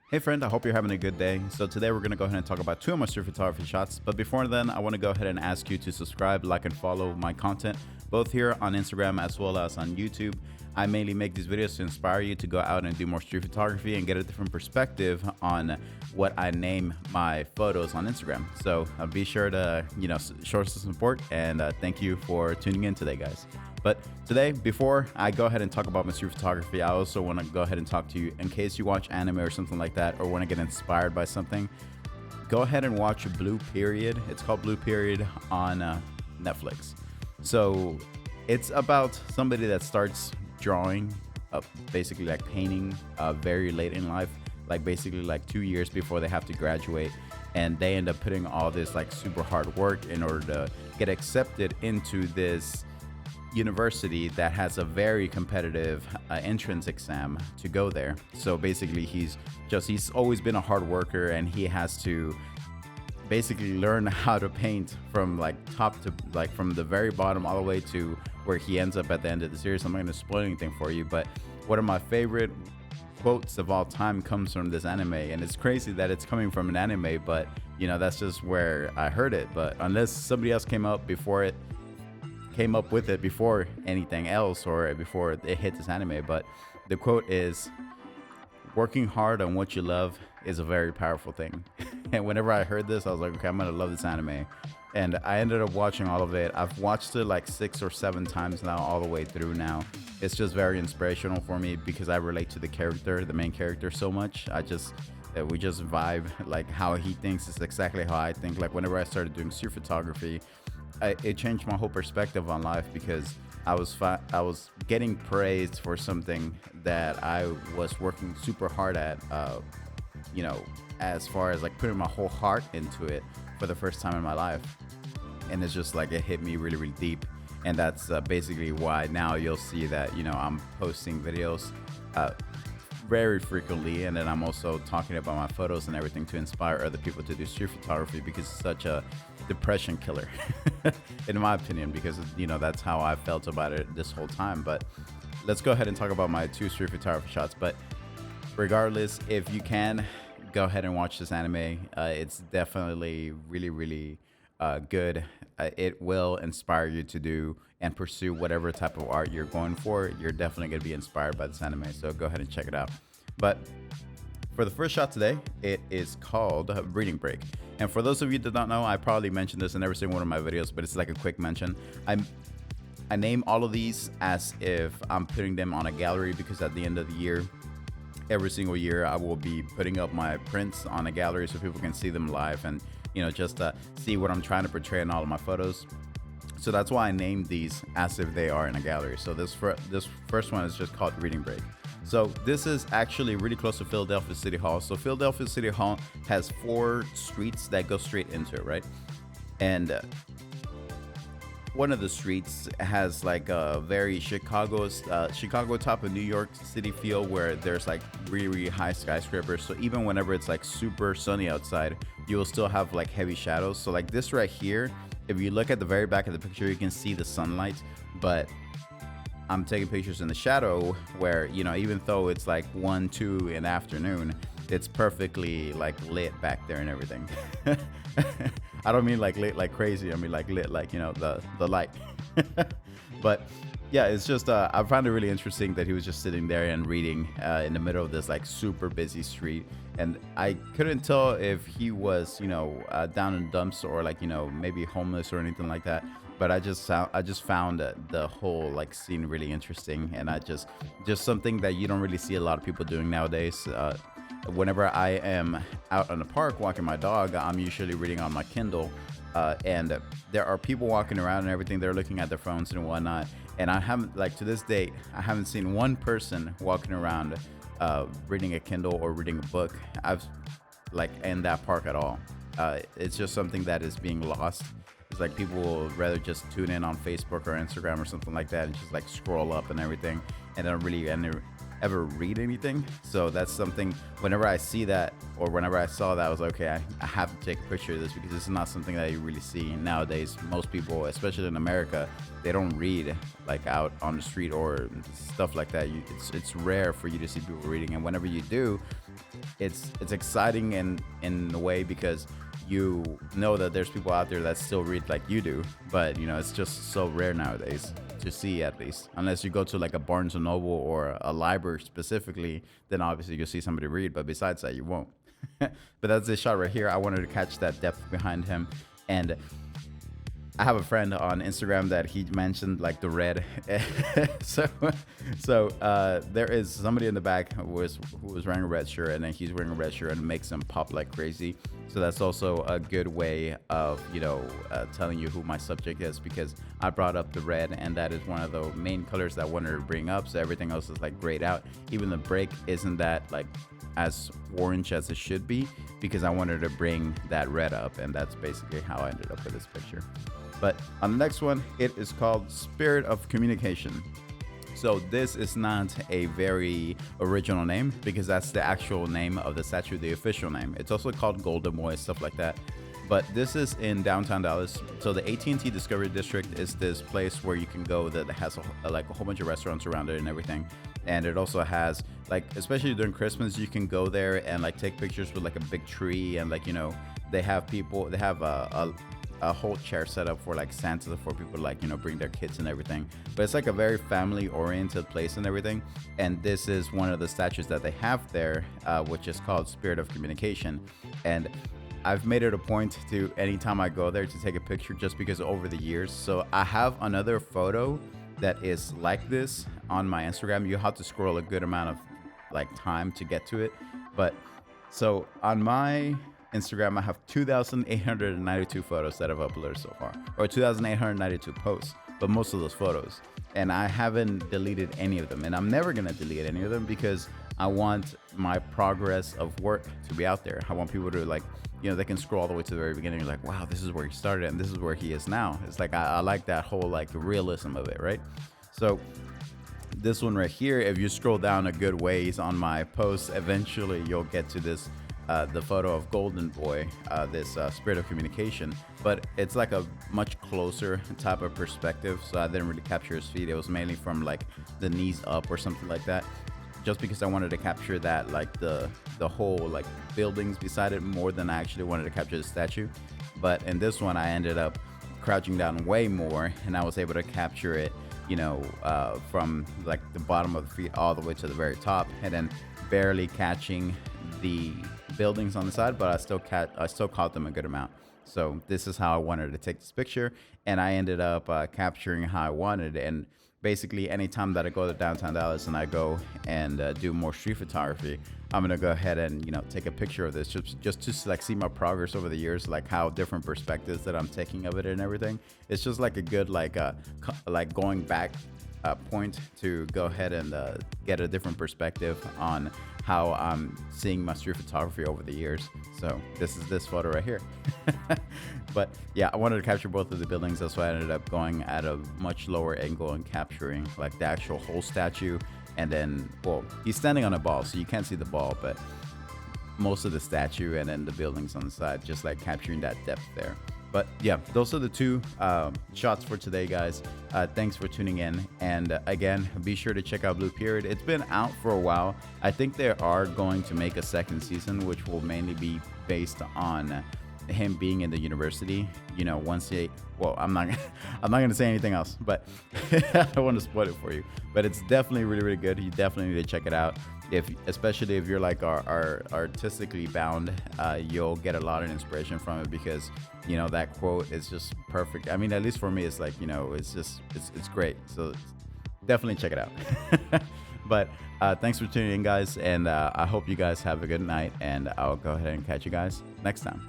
Hey friend, I hope you're having a good day. So today we're going to go ahead and talk about two of my street photography shots. But before then, I want to go ahead and ask you to subscribe, like, and follow my content, both here on Instagram as well as on YouTube. I mainly make these videos to inspire you to go out and do more street photography and get a different perspective on what I name my photos on Instagram. So be sure to, show us some support, and thank you for tuning in today, guys. But today, before I go ahead and talk about my street photography, I also want to go ahead and talk to you in case you watch anime or something like that, or want to get inspired by something. Go ahead and watch Blue Period. It's called Blue Period on Netflix. So it's about somebody that starts drawing, basically like painting, very late in life, like basically like 2 years before they have to graduate. And they end up putting all this like super hard work in order to get accepted into this university that has a very competitive entrance exam to go there. So basically he's always been a hard worker, and he has to basically learn how to paint from like top to like from the very bottom all the way to where he ends up at the end of the series. I'm not going to spoil anything for you, but one of my favorite quotes of all time comes from this anime, and it's crazy that it's coming from an anime, but that's just where I heard it. But unless somebody else came up with it before anything else, or before it hit this anime. But the quote is, "Working hard on what you love is a very powerful thing." And whenever I heard this, I was like, okay, I'm gonna love this anime. And I ended up watching all of it. I've watched it like 6 or 7 times now, all the way through now. It's just very inspirational for me because I relate to the main character so much. We just vibe. Like how he thinks is exactly how I think. Like whenever I started doing street photography, it changed my whole perspective on life, because I was getting praised for something that I was working super hard at, as far as like putting my whole heart into it for the first time in my life. And it's just like it hit me really, really deep. And that's basically why now you'll see that, I'm posting videos very frequently, and then I'm also talking about my photos and everything to inspire other people to do street photography, because it's such a depression killer in my opinion, because that's how I felt about it this whole time. But let's go ahead and talk about my 2 street photography shots. But regardless, if you can, go ahead and watch this anime. It's definitely really, really good. It will inspire you to do and pursue whatever type of art you're going for. You're definitely going to be inspired by this anime, so go ahead and check it out. But for the first shot today, it is called Reading Break. And for those of you that don't know, I probably mentioned this in every single one of my videos, but it's like a quick mention. I name all of these as if I'm putting them on a gallery, because at the end of the year, every single year, I will be putting up my prints on a gallery so people can see them live, and just see what I'm trying to portray in all of my photos. So that's why I named these as if they are in a gallery. So this first one is just called Reading Break. So this is actually really close to Philadelphia City Hall. So Philadelphia City Hall has 4 streets that go straight into it, right? And one of the streets has like a very Chicago top of New York City feel, where there's like really, really high skyscrapers. So even whenever it's like super sunny outside, you will still have like heavy shadows. So like this right here, if you look at the very back of the picture, you can see the sunlight, but I'm taking pictures in the shadow where, even though it's like 1, 2 in the afternoon, it's perfectly like lit back there and everything. I don't mean like lit like crazy. I mean like lit like, the light. But yeah, it's just, I found it really interesting that he was just sitting there and reading in the middle of this like super busy street. And I couldn't tell if he was, down in the dumps, or like, maybe homeless or anything like that. But I just found the whole like scene really interesting, and just something that you don't really see a lot of people doing nowadays. Whenever I am out on the park walking my dog, I'm usually reading on my Kindle, and there are people walking around and everything. They're looking at their phones and whatnot, and I haven't, like to this date, I haven't seen one person walking around reading a Kindle or reading a book in that park at all. It's just something that is being lost. It's like people will rather just tune in on Facebook or Instagram or something like that and just like scroll up and everything, and don't really ever read anything. So that's something, whenever I see that, or whenever I saw that, I was like, okay, I have to take a picture of this, because this is not something that you really see nowadays. Most people, especially in America, they don't read like out on the street or stuff like that. It's rare for you to see people reading, and whenever you do, it's exciting in a way because you know that there's people out there that still read like you do, but it's just so rare nowadays to see, at least unless you go to like a Barnes and Noble or a library specifically, then obviously you'll see somebody read, but besides that you won't. But that's this shot right here. I wanted to catch that depth behind him, and I have a friend on Instagram that he mentioned like the red. So there is somebody in the back who was wearing a red shirt, and then he's wearing a red shirt and makes him pop like crazy. So that's also a good way of telling you who my subject is, because I brought up the red, and that is one of the main colors that I wanted to bring up. So everything else is like grayed out. Even the break isn't that like as orange as it should be, because I wanted to bring that red up, and that's basically how I ended up with this picture. But on the next one, it is called Spirit of Communication. So this is not a very original name, because that's the actual name of the statue, the official name. It's also called Golden Boy, stuff like that. But this is in downtown Dallas. So the AT&T Discovery District is this place where you can go that has a whole bunch of restaurants around it and everything. And it also has, like, especially during Christmas, you can go there and like take pictures with like a big tree, and they have a whole chair set up for like Santa, for people to bring their kids and everything. But it's like a very family oriented place and everything. And this is one of the statues that they have there, which is called Spirit of Communication. And I've made it a point to, anytime I go there, to take a picture, just because over the years. So I have another photo that is like this on my Instagram. You have to scroll a good amount of like time to get to it. But so on my Instagram, I have 2,892 photos that I've uploaded so far, or 2,892 posts, but most of those photos. And I haven't deleted any of them, and I'm never gonna delete any of them, because I want my progress of work to be out there. I want people to they can scroll all the way to the very beginning, like, wow, this is where he started and this is where he is now. It's like, I like that whole like realism of it, right? So this one right here, if you scroll down a good ways on my posts, eventually you'll get to this the photo of Golden Boy, this Spirit of Communication, but it's like a much closer type of perspective. So I didn't really capture his feet. It was mainly from like the knees up or something like that, just because I wanted to capture that, like the whole like buildings beside it, more than I actually wanted to capture the statue. But in this one, I ended up crouching down way more, and I was able to capture it, from like the bottom of the feet all the way to the very top, and then barely catching the buildings on the side, but I still caught them a good amount. So this is how I wanted to take this picture, and I ended up capturing how I wanted. And basically, anytime that I go to downtown Dallas and I go and do more street photography, I'm gonna go ahead and take a picture of this, just to like see my progress over the years, like how different perspectives that I'm taking of it and everything. It's just like a good like going back point to go ahead and get a different perspective on how I'm seeing my street photography over the years. So this is this photo right here. But yeah, I wanted to capture both of the buildings. That's why I ended up going at a much lower angle and capturing like the actual whole statue. And then, well, he's standing on a ball, so you can't see the ball, but most of the statue and then the buildings on the side, just like capturing that depth there. But yeah, those are the two shots for today, guys. Thanks for tuning in. And again, be sure to check out Blue Period. It's been out for a while. I think they are going to make a second season, which will mainly be based on him being in the university. Once he, well, I'm not going to say anything else, but I don't want to spoil it for you. But it's definitely really, really good. You definitely need to check it out. Especially if you're like are artistically bound, you'll get a lot of inspiration from it, because that quote is just perfect. I mean, at least for me, it's like it's great. So definitely check it out. But thanks for tuning in, guys, and I hope you guys have a good night, and I'll go ahead and catch you guys next time.